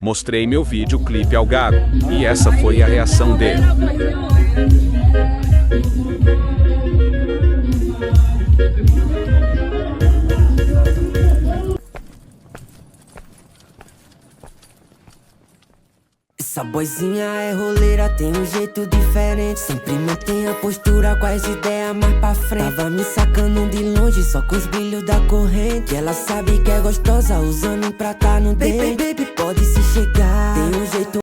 Mostrei meu videoclipe ao Gago, e essa foi a reação dele. Essa boizinha é roleira, tem um jeito diferente. Sempre mantém a postura com as ideias mais pra frente. Tava me sacando de longe, só com os brilhos da corrente. Ela sabe que é gostosa, usando pra tá no dente. Baby, pode se chegar, tem um jeito